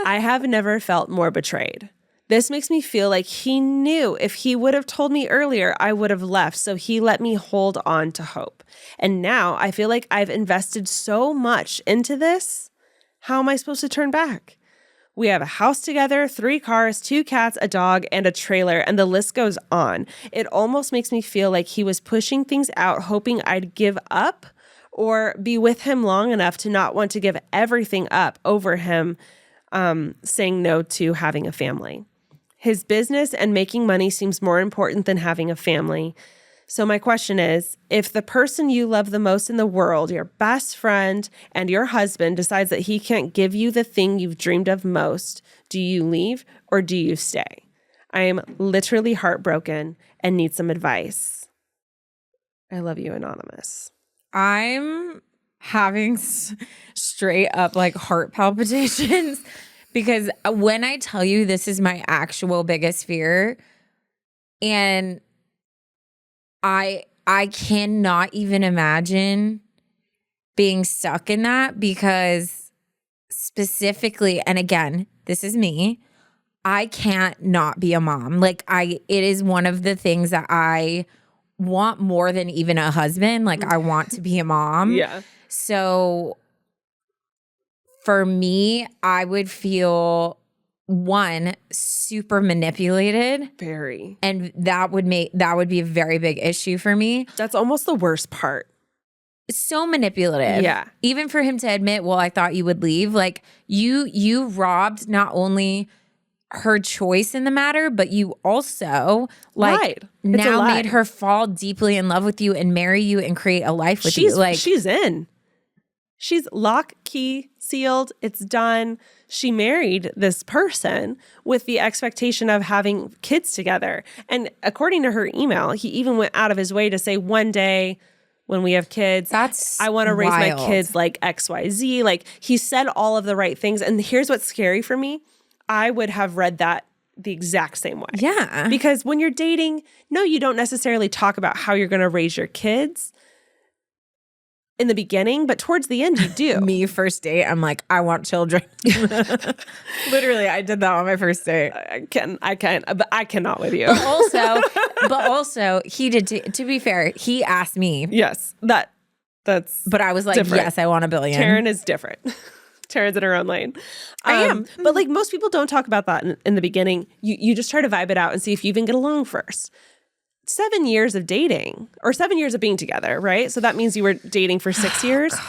I have never felt more betrayed. This makes me feel like he knew if he would have told me earlier, I would have left. So he let me hold on to hope. And now I feel like I've invested so much into this. How am I supposed to turn back? We have a house together, 3 cars, 2 cats, a dog, and a trailer, and the list goes on. It almost makes me feel like he was pushing things out, hoping I'd give up or be with him long enough to not want to give everything up over him saying no to having a family. His business and making money seems more important than having a family. So my question is, if the person you love the most in the world, your best friend and your husband, decides that he can't give you the thing you've dreamed of most, do you leave or do you stay? I am literally heartbroken and need some advice. I love you, Anonymous. I'm having straight up like heart palpitations. Because when I tell you this is my actual biggest fear, and I cannot even imagine being stuck in that, because specifically, and again, this is me, I can't not be a mom. It is one of the things that I want more than even a husband. I want to be a mom. Yeah. So for me, I would feel, one, super manipulated. Very. And that would be a very big issue for me. That's almost the worst part. So manipulative. Yeah. Even for him to admit, well, I thought you would leave. You robbed not only her choice in the matter, but you also lied. Now made her fall deeply in love with you and marry you and create a life with you. She's in. She's lock, key, sealed. It's done. She married this person with the expectation of having kids together. And according to her email, he even went out of his way to say one day when we have kids. I want to raise my kids like XYZ. Like he said all of the right things. And here's what's scary for me. I would have read that the exact same way. Yeah. Because when you're dating, no, you don't necessarily talk about how you're going to raise your kids in the beginning, but towards the end you do. Me, first date, I'm like, I want children. Literally, I did that on my first date. But I cannot with you. But also, he did, to be fair, he asked me. Yes, that's But I was like, different. yes, I want a billion. Taryn is different. Taryn's in her own lane. I am. But like most people don't talk about that in the beginning. You just try to vibe it out and see if you even get along first. 7 years of dating or 7 years of being together, right? So that means you were dating for 6 years. God.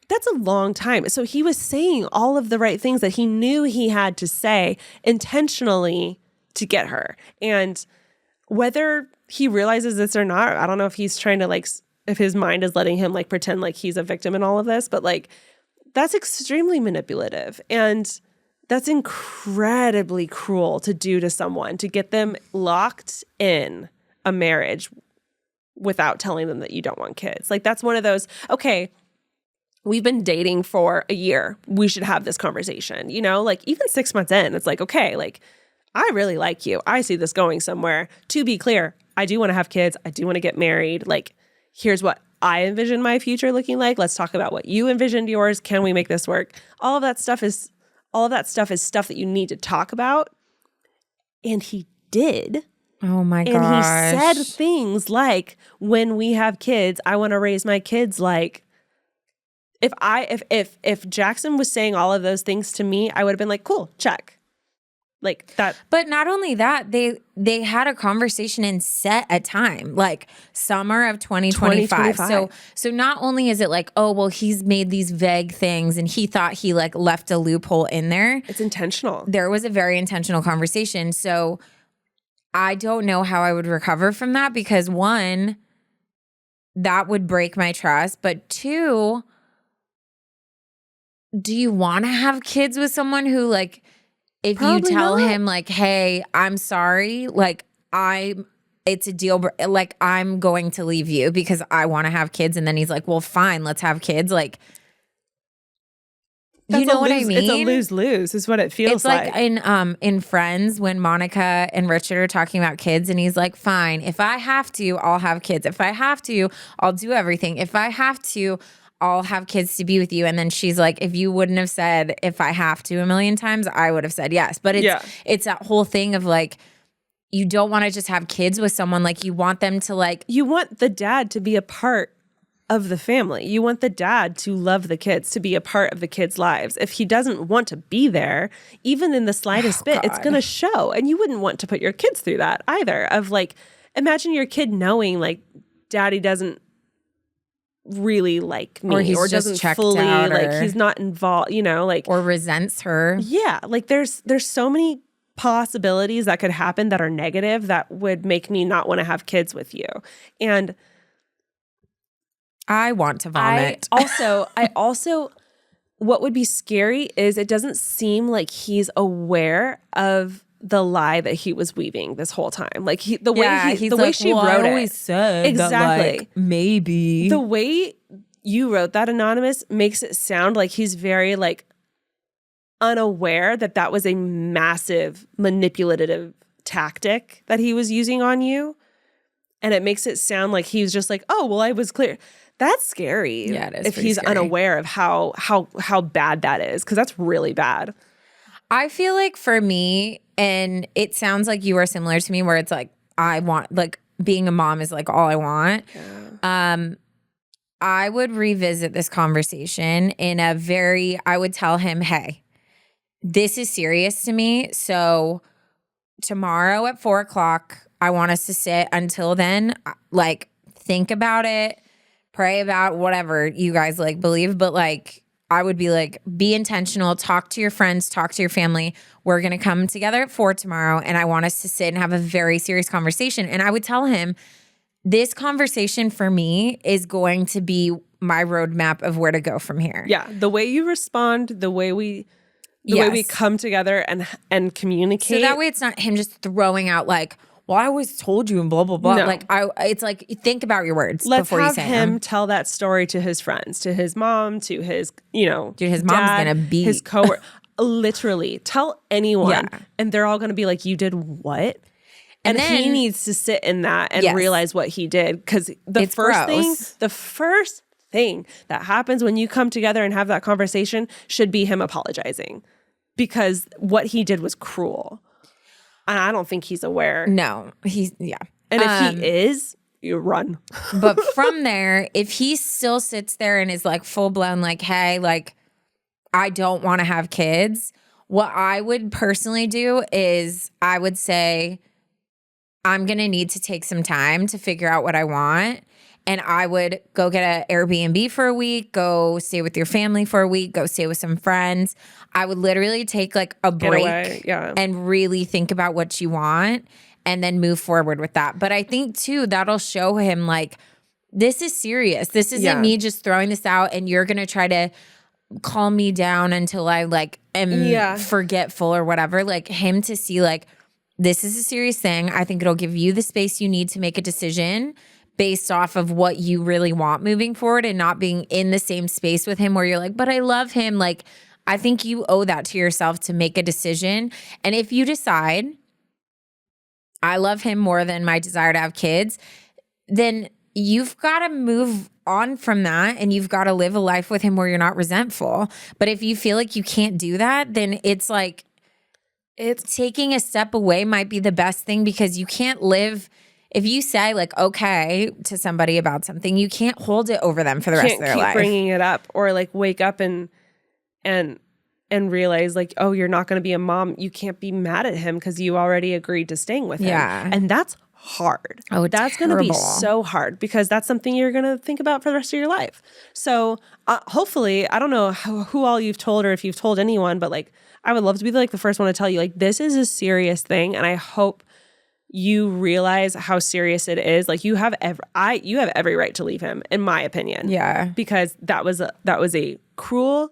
That's a long time. So he was saying all of the right things that he knew he had to say intentionally to get her. And whether he realizes this or not, I don't know if he's trying to like, if his mind is letting him like pretend like he's a victim in all of this, but like that's extremely manipulative. And that's incredibly cruel to do to someone, to get them locked in a marriage without telling them that you don't want kids. Like that's one of those, okay, we've been dating for a year. We should have this conversation, you know, like even 6 months in, it's like, okay, like I really like you. I see this going somewhere. To be clear, I do want to have kids. I do want to get married. Like here's what I envision my future looking like. Let's talk about what you envisioned yours. Can we make this work? All of that stuff is stuff that you need to talk about. And he did. Oh my gosh. And he said things like, when we have kids, I want to raise my kids like, if Jackson was saying all of those things to me, I would have been like, cool, check. Like that. But not only that, they had a conversation and set a time, like summer of 2025. So not only is it like, oh, well, he's made these vague things and he thought he like left a loophole in there. It's intentional. There was a very intentional conversation. So I don't know how I would recover from that because one, that would break my trust. But two, do you want to have kids with someone who like, if Probably you tell not. him like, hey, I'm sorry, like it's a deal, like I'm going to leave you because I want to have kids. And then he's like, well, fine, let's have kids. Like, you know what I mean? It's a lose-lose is what it feels it's like in Friends when Monica and Richard are talking about kids and he's like, fine, if I have to, I'll have kids. If I have to, I'll do everything. If I have to, I'll have kids to be with you. And then she's like, if you wouldn't have said if I have to a million times, I would have said yes. But it's that whole thing of like, you don't want to just have kids with someone. Like you want them to like. You want the dad to be a part of the family. You want the dad to love the kids, to be a part of the kids' lives. If he doesn't want to be there, even in the slightest bit, it's going to show. And you wouldn't want to put your kids through that either. Of like, imagine your kid knowing like, daddy doesn't really like me or doesn't fully like he's not involved, you know, like or resents her. Yeah, like there's so many possibilities that could happen that are negative that would make me not want to have kids with you. And I want to vomit. I also what would be scary is it doesn't seem like he's aware of the lie that he was weaving this whole time. Like the way she wrote it. Said exactly. That, like, maybe. The way you wrote that, Anonymous, makes it sound like he's very like unaware that was a massive manipulative tactic that he was using on you. And it makes it sound like he was just like, oh, well, I was clear. That's scary. Yeah, it is. If he's scary. Unaware of how bad that is, because that's really bad. I feel like for me, and it sounds like you are similar to me, where it's like I want, like being a mom is like all I want. Yeah. I would revisit this conversation in a I would tell him, hey, this is serious to me. So tomorrow at 4:00, I want us to sit until then, like think about it, pray about whatever you guys like believe. But like, I would be like, be intentional, talk to your friends, talk to your family. We're going to come together at 4 tomorrow. And I want us to sit and have a very serious conversation. And I would tell him, this conversation for me is going to be my roadmap of where to go from here. Yeah. The way you respond, the way we come together and communicate. So that way it's not him just throwing out like well, I always told you and blah, blah, blah. No. Like, it's like, think about your words Let's before you have say him them. tell that story to his friends, to his mom, to his, Dude, his mom's dad, gonna beat. his coworker. Literally, tell anyone, Yeah. and they're all going to be like, "You did what?" And then, he needs to sit in that and Yes. realize what he did, because the It's first gross. thing that happens when you come together and have that conversation should be him apologizing, because what he did was cruel, and I don't think he's aware. No, yeah. And if he is, you run. But from there, if he still sits there and is like full blown, like, hey, like, I don't want to have kids, what I would personally do is I would say, I'm going to need to take some time to figure out what I want. And I would go get an Airbnb for a week, go stay with your family for a week, go stay with some friends. I would literally take like a break away, yeah. and really think about what you want and then move forward with that. But I think too, that'll show him like, this is serious. This isn't me just throwing this out and you're going to try to calm me down until I like am forgetful or whatever. Like him to see like, this is a serious thing. I think it'll give you the space you need to make a decision based off of what you really want moving forward, and not being in the same space with him where you're like, but I love him. Like, I think you owe that to yourself to make a decision. And if you decide I love him more than my desire to have kids, then you've got to move on from that and you've got to live a life with him where you're not resentful. But if you feel like you can't do that, then it's like, it's taking a step away might be the best thing, because you can't live. If you say like, okay, to somebody about something, you can't hold it over them for the rest of their life. Bringing it up, or like wake up and realize like, oh, you're not going to be a mom. You can't be mad at him because you already agreed to staying with him. Yeah. And that's hard. Oh, that's going to be so hard, because that's something you're going to think about for the rest of your life. So hopefully, I don't know who all you've told or if you've told anyone, but like, I would love to be like the first one to tell you, like, this is a serious thing. And I hope you realize how serious it is. Like, you have every right to leave him, in my opinion. Yeah. Because that was a cruel,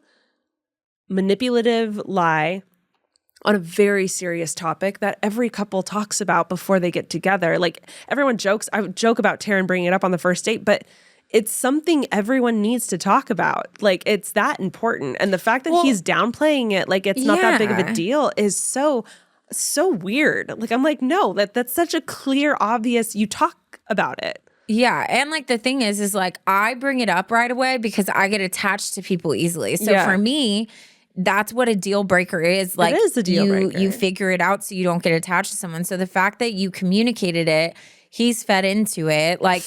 manipulative lie on a very serious topic that every couple talks about before they get together. Like, everyone jokes. I would joke about Taryn bringing it up on the first date, but it's something everyone needs to talk about. Like, it's that important. And the fact that he's downplaying it, like it's not that big of a deal, is so weird. Like, I'm like, no, that's such a clear, obvious, you talk about it. Yeah. And like the thing is like, I bring it up right away because I get attached to people easily. So for me, that's what a deal breaker is. Like, it is a deal breaker. You figure it out so you don't get attached to someone. So the fact that you communicated it, he's fed into it. Like,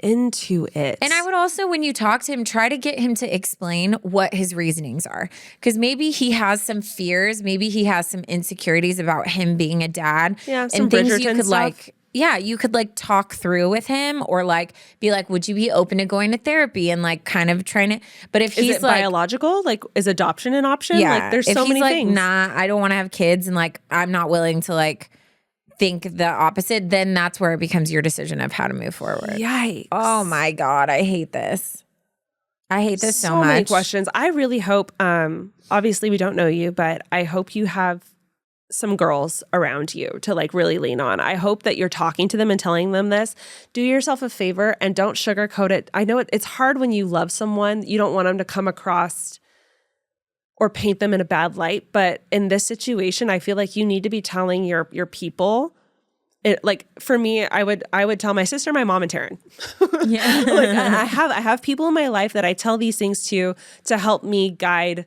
into it. And I would also, when you talk to him, try to get him to explain what his reasonings are. Because maybe he has some fears. Maybe he has some insecurities about him being a dad. Yeah, some and things Bridgerton you could stuff. like, yeah, you could like talk through with him, or like be like, would you be open to going to therapy and like kind of trying to, but if he's is it like biological, like is adoption an option? yeah, Like, there's if so he's many like, things. nah, I don't want to have kids, and like I'm not willing to like think the opposite, then that's where it becomes your decision of how to move forward. Yikes. Oh my God, I hate this. I hate this so much. Many questions. I really hope, obviously we don't know you, but I hope you have some girls around you to like really lean on. I hope that you're talking to them and telling them this. Do yourself a favor and don't sugarcoat it. I know it's hard when you love someone. You don't want them to come across or paint them in a bad light. But in this situation, I feel like you need to be telling your people. Like, for me, I would tell my sister, my mom, and Taryn. Yeah. Like, I have people in my life that I tell these things to help me guide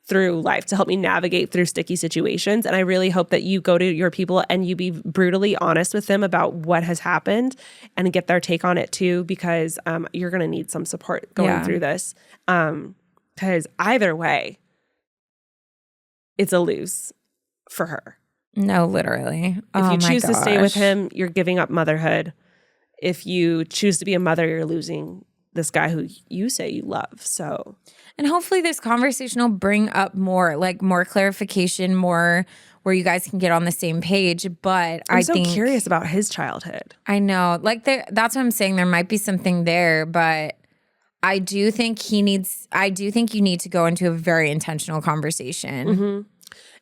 through life, to help me navigate through sticky situations. And I really hope that you go to your people and you be brutally honest with them about what has happened and get their take on it too, because you're going to need some support going through this. Because either way, it's a lose for her. No, literally. If you choose to stay with him, you're giving up motherhood. If you choose to be a mother, you're losing this guy who you say you love. So, and hopefully this conversation will bring up more clarification, more where you guys can get on the same page. But I'm so curious about his childhood. I know, like that's what I'm saying. There might be something there, but I do think you need to go into a very intentional conversation. Mm-hmm.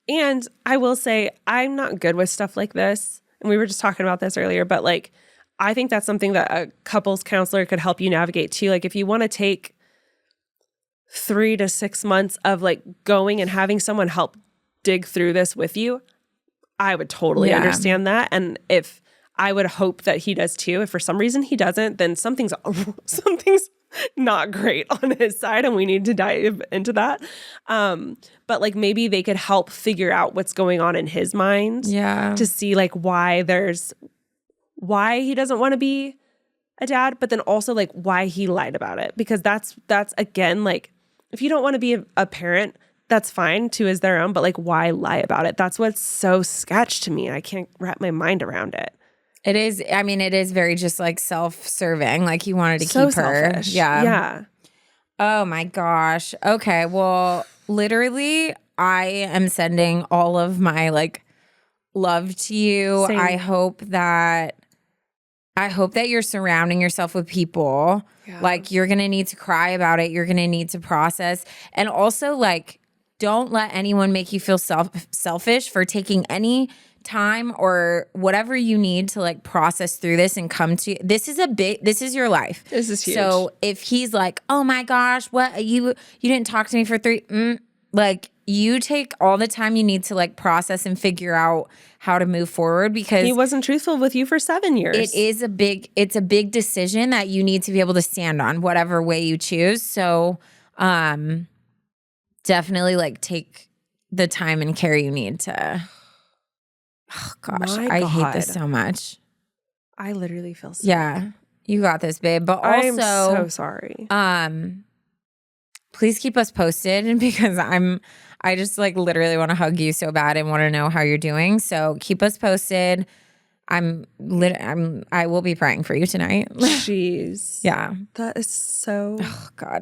And I will say, I'm not good with stuff like this. and we were just talking about this earlier, but like, I think that's something that a couples counselor could help you navigate too. Like if you want to take 3 to 6 months of like going and having someone help dig through this with you, I would totally understand that. And if I would hope that he does too. If for some reason he doesn't, then something's not great on his side and we need to dive into that. But like maybe they could help figure out what's going on in his mind to see like why he doesn't want to be a dad, but then also like why he lied about it. Because that's again, like if you don't want to be a parent, that's fine, to is their own, but like why lie about it? That's what's so sketch to me. I can't wrap my mind around it. It is. I mean, it is very just like self-serving. Like he wanted to So keep her. selfish. Yeah. Oh my gosh. Okay. Well, literally, I am sending all of my like love to you. Same. I hope that you're surrounding yourself with people. Like you're gonna need to cry about it. You're gonna need to process, and also like don't let anyone make you feel selfish for taking any time or whatever you need to like process through this and come to this is your life. This is huge. So if he's like, oh my gosh, what you didn't talk to me for 3 like you take all the time you need to like process and figure out how to move forward, because he wasn't truthful with you for 7 years. it's a big decision that you need to be able to stand on whatever way you choose. So definitely like take the time and care you need to. Oh gosh, I hate this so much. I literally feel so Yeah, you got this, babe. But also, I'm so sorry. Please keep us posted, because I just like literally want to hug you so bad and want to know how you're doing. So keep us posted. I will be praying for you tonight. Jeez. Yeah. That is so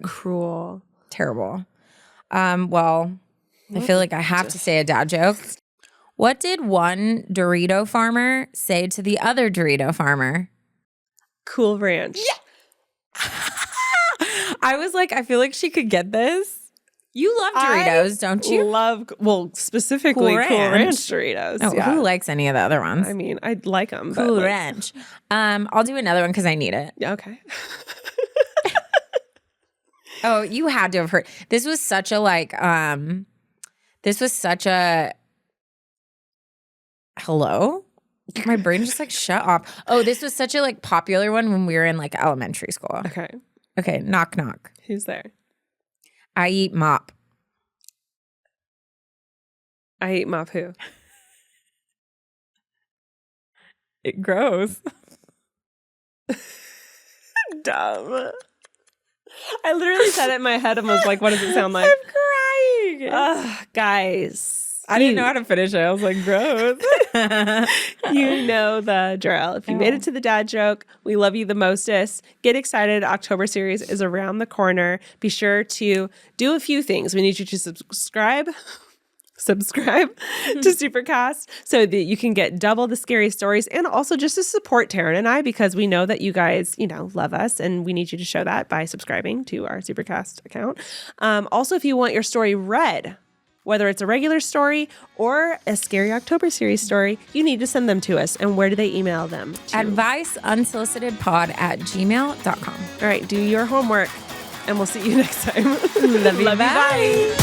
cruel. Terrible. Well, I feel like I have to say a dad joke. What did one Dorito farmer say to the other Dorito farmer? Cool Ranch. Yeah. I was like, I feel like she could get this. You love Doritos, don't you? Specifically Cool Ranch Doritos. Oh, who likes any of the other ones? I mean, I like them. Cool Ranch. I'll do another one because I need it. Yeah, okay. Oh, you had to have heard. This was such a hello? My brain just like shut off. Oh, this was such a like popular one when we were in like elementary school. Okay, knock knock. Who's there? I eat mop. I eat mop who? It grows. Dumb. I literally said it in my head and was like, what does it sound like? I'm crying. Guys. I didn't know how to finish it. I was like, gross. You know the drill. If you made it to the dad joke, we love you the mostest. Get excited. October series is around the corner. Be sure to do a few things. We need you to subscribe to Supercast so that you can get double the scary stories, and also just to support Taryn and I, because we know that you guys, love us, and we need you to show that by subscribing to our Supercast account. Also, if you want your story read, whether it's a regular story or a scary October series story, you need to send them to us. And where do they email them to? adviceunsolicitedpod@gmail.com. All right, do your homework, and we'll see you next time. Love you. Bye.